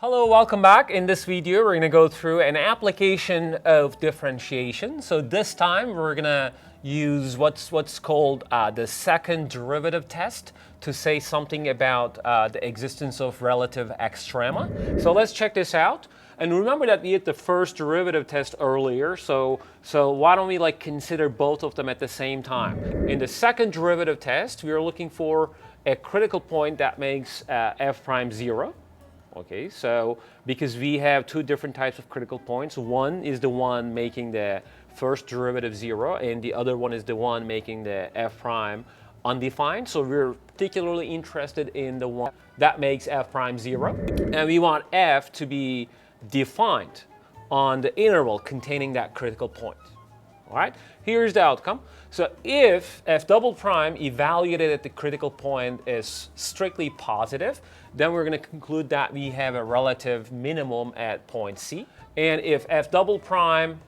Hello, welcome back. In this video, we're going to go through an application of differentiation. So this time, we're going to use what's called the second derivative test to say something about the existence of relative extrema. So let's check this out. And remember that we had the first derivative test earlier, so why don't we consider both of them at the same time? In the second derivative test, we are looking for a critical point that makes f prime 0. Okay, so because we have two different types of critical points, one is the one making the first derivative 0, and the other one is the one making the f prime undefined. So we're particularly interested in the one that makes f prime 0, and we want f to be defined on the interval containing that critical point. All right, here's the outcome. So if f double prime evaluated at the critical point is strictly positive, then we're going to conclude that we have a relative minimum at point C. And if f double prime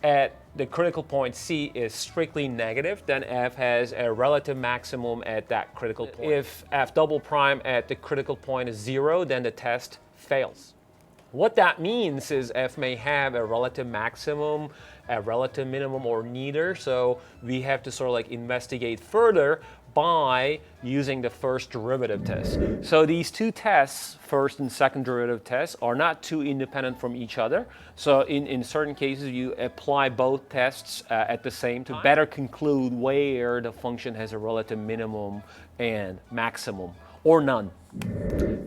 at the critical point C is strictly negative, then f has a relative maximum at that critical point. If f double prime at the critical point is 0, then the test fails. What that means is f may have a relative maximum, a relative minimum, or neither. So we have to sort of investigate further by using the first derivative test. So these two tests, first and second derivative tests, are not too independent from each other. So in certain cases, you apply both tests at the same time to better conclude where the function has a relative minimum and maximum, or none.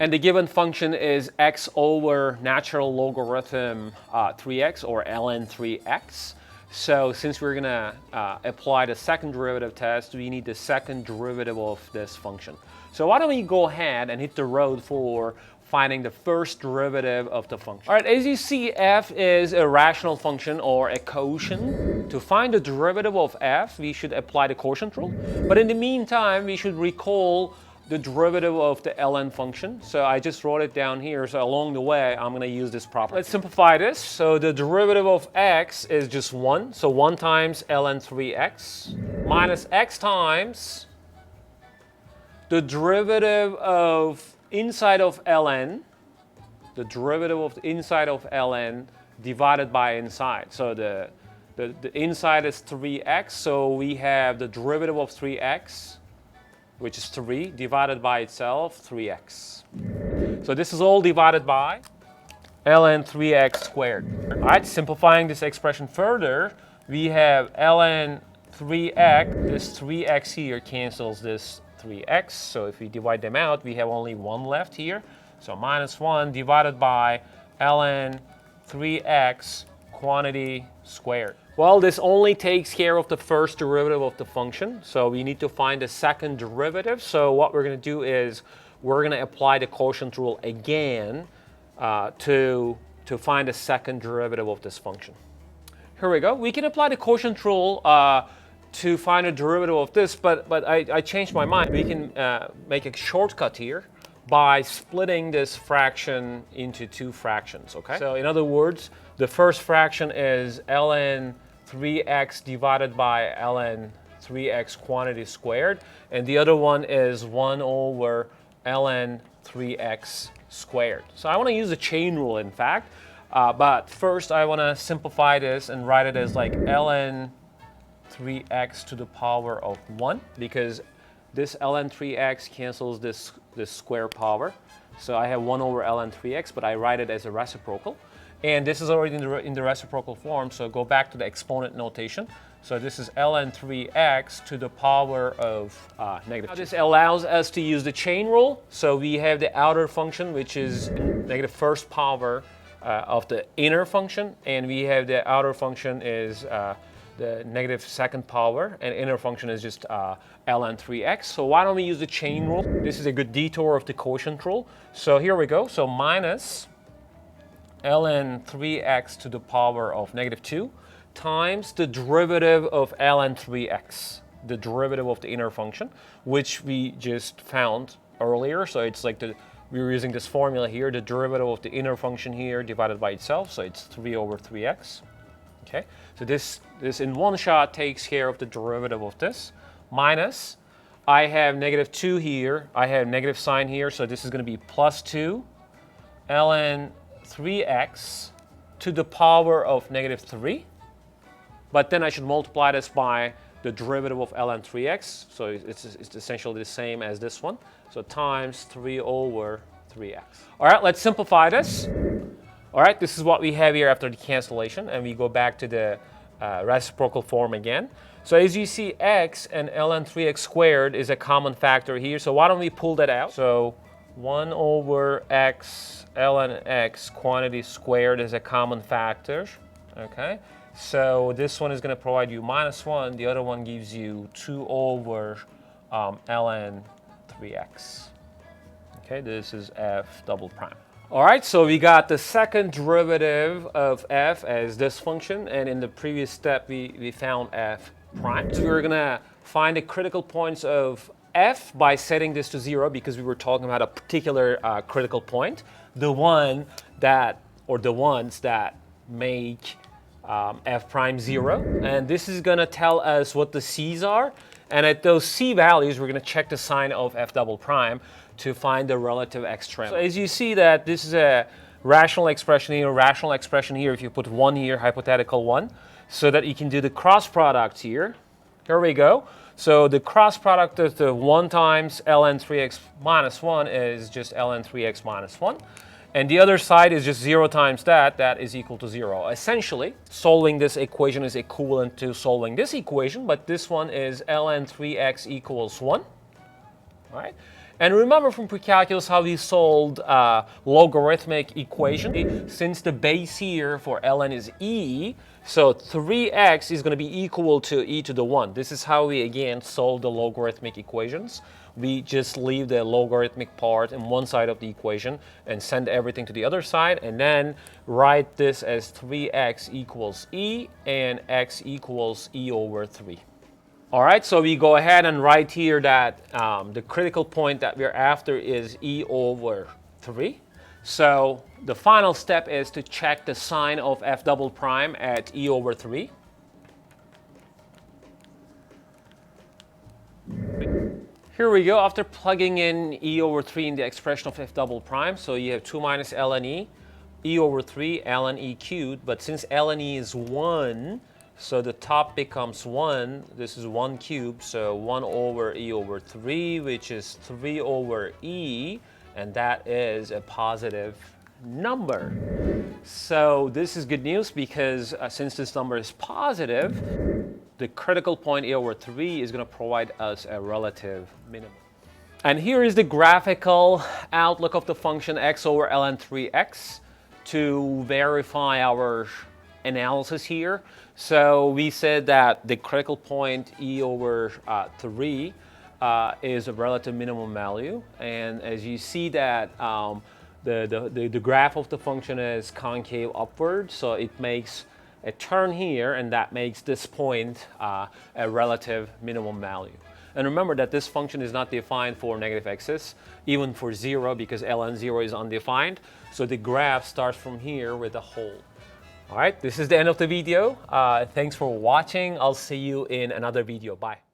And the given function is x over natural logarithm 3x, or ln 3x. So since we're going to apply the second derivative test, we need the second derivative of this function. So why don't we go ahead and hit the road for finding the first derivative of the function. All right, as you see, f is a rational function or a quotient. To find the derivative of f, we should apply the quotient rule. But in the meantime, we should recall the derivative of the ln function. So I just wrote it down here. So along the way, I'm going to use this property. Let's simplify this. So the derivative of x is just 1. So 1 times ln 3x minus x times the derivative of inside of ln, the derivative of the inside of ln divided by inside. So the inside is 3x. So we have the derivative of 3x, which is 3, divided by itself, 3x. So this is all divided by ln 3x squared. All right, simplifying this expression further, we have ln 3x, this 3x here cancels this 3x. So if we divide them out, we have only 1 left here. So minus 1 divided by ln 3x quantity squared. Well, this only takes care of the first derivative of the function, so we need to find the second derivative. So what we're going to do is we're going to apply the quotient rule again to find the second derivative of this function. Here we go. We can apply the quotient rule to find a derivative of this, but I changed my mind. We can make a shortcut here by splitting this fraction into 2 fractions, okay? So in other words, the first fraction is ln 3x divided by ln 3x quantity squared, and the other one is 1 over ln 3x squared. So I want to use the chain rule, in fact, but first I want to simplify this and write it as ln 3x to the power of 1, because this ln 3x cancels this square power. So I have 1 over ln 3x, but I write it as a reciprocal. And this is already in the reciprocal form, so go back to the exponent notation. So this is ln 3x to the power of negative 2. Now this allows us to use the chain rule. So we have the outer function, which is negative first power of the inner function, and we have the outer function is the negative second power, and inner function is just ln 3x. So why don't we use the chain rule? This is a good detour of the quotient rule. So here we go. So minus ln 3x to the power of negative 2 times the derivative of ln 3x, the derivative of the inner function, which we just found earlier. So it's we're using this formula here, the derivative of the inner function here divided by itself. So it's 3 over 3x. Okay, so this in one shot takes care of the derivative of this, minus I have negative 2 here, I have negative sign here, so this is going to be plus 2 ln 3x to the power of -3. But then I should multiply this by the derivative of ln 3x. So it's essentially the same as this one. So times 3 over 3x. All right, let's simplify this. All right, this is what we have here after the cancellation. And we go back to the reciprocal form again. So as you see, x and ln 3x squared is a common factor here. So why don't we pull that out? So 1 over x ln x quantity squared is a common factor. Okay, so this one is going to provide you -1. The other one gives you 2 over ln 3x. Okay, this is f double prime. All right, so we got the second derivative of f as this function, and in the previous step we found f prime. So we're gonna find the critical points of f by setting this to 0 because we were talking about a particular critical point, the one that, or the ones that make f prime 0. And this is gonna tell us what the c's are, and at those c values we're gonna check the sign of f double prime to find the relative extrema. So as you see that this is a rational expression here, rational expression here, if you put 1 here, hypothetical 1, so that you can do the cross product here. Here we go. So the cross product of the 1 times ln 3x minus 1 is just ln 3x minus 1. And the other side is just 0 times that, that is equal to 0. Essentially, solving this equation is equivalent to solving this equation, but this one is ln 3x equals 1. All right? And remember from pre-calculus how we solved logarithmic equation. Since the base here for ln is e, so 3x is going to be equal to e to the 1. This is how we, again, solve the logarithmic equations. We just leave the logarithmic part in one side of the equation and send everything to the other side, and then write this as 3x equals e and x equals e over 3. All right, so we go ahead and write here that the critical point that we're after is e over 3. So the final step is to check the sign of f double prime at e over 3. Here we go, after plugging in e over 3 in the expression of f double prime, so you have 2 minus ln e over 3 ln e cubed, but since ln e is 1, so the top becomes 1, this is 1 cubed, so 1 over e over 3, which is 3 over e, and that is a positive number. So this is good news because since this number is positive, the critical point e over 3 is going to provide us a relative minimum. And here is the graphical outlook of the function x over ln 3x to verify our analysis here. So we said that the critical point e over 3 is a relative minimum value, and as you see that the graph of the function is concave upward, so it makes a turn here, and that makes this point a relative minimum value. And remember that this function is not defined for negative x's, even for 0, because ln 0 is undefined. So the graph starts from here with a hole. All right, this is the end of the video. Thanks for watching. I'll see you in another video. Bye.